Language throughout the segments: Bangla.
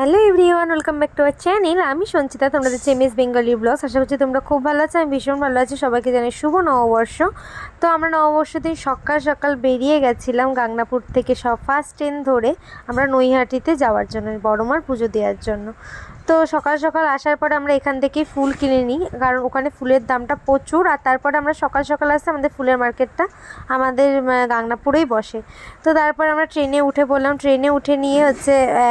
Hello everyone, welcome back to our channel. আমি সঞ্চিতা, তোমরা দেখছো এমএস বেঙ্গলি ব্লগস। আশা করছি তোমরা খুব ভালো আছো, আমি ভীষণ ভালো আছি। সবাইকে জানাই শুভ নববর্ষ। তো আমরা নববর্ষ দিন সকাল সকাল বেরিয়ে গেছিলাম গাংনাপুর থেকে, সব ফার্স্ট ট্রেন ধরে আমরা নৈহাটিতে যাওয়ার জন্য, বড়মার পুজো দেওয়ার জন্য। তো সকাল সকাল আসার পরে আমরা এখান থেকেই ফুল কিনে নিই, কারণ ওখানে ফুলের দামটা প্রচুর। আর তারপরে আমরা সকাল সকাল আসতে আমাদের ফুলের মার্কেটটা আমাদের গাংনাপুরেই বসে। তো তারপর আমরা ট্রেনে উঠে পড়লাম। ট্রেনে উঠে নিয়ে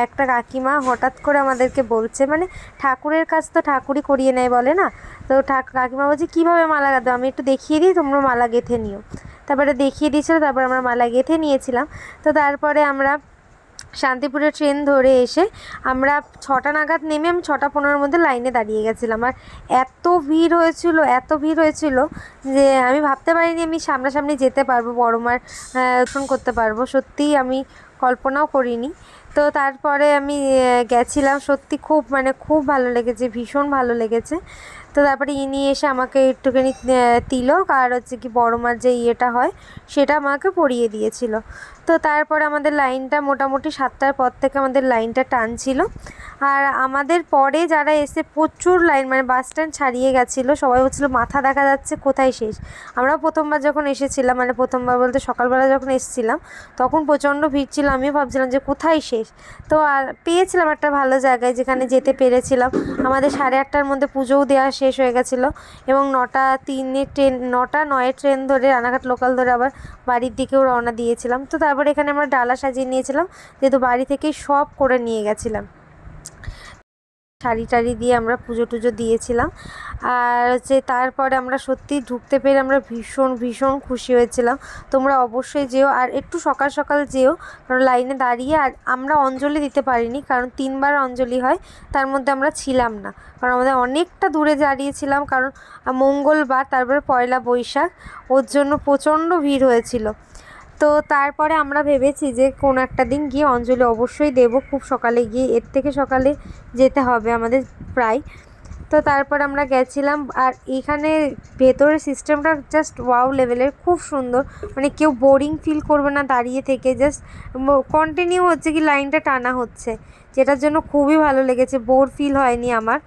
একটা কাকিমা হঠাৎ করে আমাদেরকে বলছে, মানে ঠাকুরের কাজ তো ঠাকুরই করিয়ে নেয় বলে না। তো কাকিমা বলছে কীভাবে মালা গাঁথো, আমি একটু দেখিয়ে দিই, তোমরা মালা গেঁথে নিও। তারপরে দেখিয়ে দিয়েছিল, তারপর আমরা মালা গেঁথে নিয়েছিলাম। তো তারপরে আমরা শান্তিপুরের ট্রেন ধরে এসে আমরা 6টা নাগাদ নেমে আমি 6টা 15-এর মধ্যে লাইনে দাঁড়িয়ে গেছিলাম। আর এত ভিড় হয়েছিল যে আমি ভাবতে পারিনি আমি সামনাসামনি যেতে পারবো, বড়মার দর্শন করতে পারবো। সত্যিই আমি কল্পনাও করিনি। তো তারপরে আমি গেছিলাম, সত্যি খুব ভালো লেগেছে, ভীষণ ভালো লেগেছে। তো তারপরে ইনি এসে আমাকে একটুখানি তিলক আর কি বড়মার যে ইয়েটা হয় সেটা আমাকে পরিয়ে দিয়েছিল। তো তারপরে আমাদের লাইনটা মোটামুটি 7টার পর থেকে আমাদের লাইনটা টানছিল। আর আমাদের পরে যারা এসে প্রচুর লাইন, মানে বাস স্ট্যান্ড ছাড়িয়ে গেছিলো, সবাই বলছিলো মাথা দেখা যাচ্ছে, কোথায় শেষ। আমরা প্রথমবার যখন এসেছিলাম, মানে প্রথমবার বলতে সকালবেলা যখন এসেছিলাম, তখন প্রচণ্ড ভিড় ছিল। আমিও ভাবছিলাম যে কোথায় শেষ। তো আর পেয়েছিলাম একটা ভালো জায়গায় যেখানে যেতে পেরেছিলাম। আমাদের 8:30টার মধ্যে পুজোও দেওয়া শেষ হয়ে গেছিলো এবং 9:09 ট্রেন ধরে রানাঘাট লোকাল ধরে আবার বাড়ির দিকেও রওনা দিয়েছিলাম। তো তারপরে এখানে আমরা ডালা সাজিয়ে নিয়েছিলাম, যেহেতু বাড়ি থেকেই সব করে নিয়ে গেছিলাম। শাড়ি টাড়ি দিয়ে আমরা পুজো টুজো দিয়েছিলাম। আর তারপরে আমরা সত্যি ঢুকতে পেরে আমরা ভীষণ ভীষণ খুশি হয়েছিলাম। তোমরা অবশ্যই যেও, আর একটু সকাল সকাল যেও, কারণ লাইনে দাঁড়িয়ে আর আমরা অঞ্জলি দিতে পারিনি, কারণ 3বার অঞ্জলি হয়, তার মধ্যে আমরা ছিলাম না, কারণ আমাদের অনেকটা দূরে দাঁড়িয়েছিলাম, কারণ মঙ্গলবার, তারপরে পয়লা বৈশাখ, ওর জন্য প্রচণ্ড ভিড় হয়েছিল। তো তারপরে আমরা ভেবেছি যে কোনো একটা দিন গিয়ে অঞ্জলি অবশ্যই দেব, খুব সকালে গিয়ে, এর থেকে সকালে যেতে হবে আমাদের প্রায়। তো তারপর আমরা গেছিলাম। আর এখানে ভেতরের সিস্টেমটা জাস্ট ওয়াও লেভেলের, খুব সুন্দর, মানে কেউ বোরিং ফিল করবে না দাঁড়িয়ে থেকে, জাস্ট কন্টিনিউ হচ্ছে কি লাইনটা টানা হচ্ছে, যেটার জন্য খুবই ভালো লেগেছে, বোর ফিল হয়নি আমার।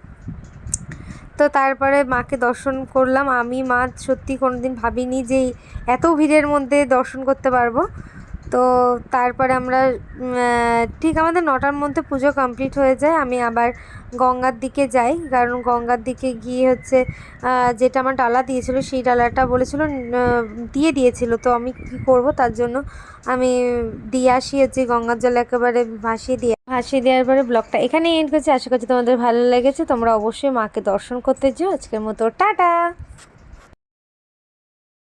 তো তারপরে মাকে দর্শন করলাম। আমি মা সত্যি কোনো দিন ভাবিনি যে এত ভিড়ের মধ্যে দর্শন করতে পারবো। তো তারপরে আমরা ঠিক আমাদের 9টার মধ্যে পুজো কমপ্লিট হয়ে যায়। আমি আবার গঙ্গার দিকে যাই, কারণ গঙ্গার দিকে গিয়ে যেটা আমার ডালা দিয়েছিল সেই ডালাটা বলেছিল দিয়ে দিয়েছিল। তো আমি কী করব, তার জন্য আমি দিয়ে আসি, গঙ্গার জল একেবারে ভাসিয়ে দেওয়ার পরে ব্লগটা এখানে এন্ড করছি। আশা করছি তোমাদের ভালো লেগেছে। তোমরা অবশ্যই মাকে দর্শন করতে যেও। আজকের মতো টাটা।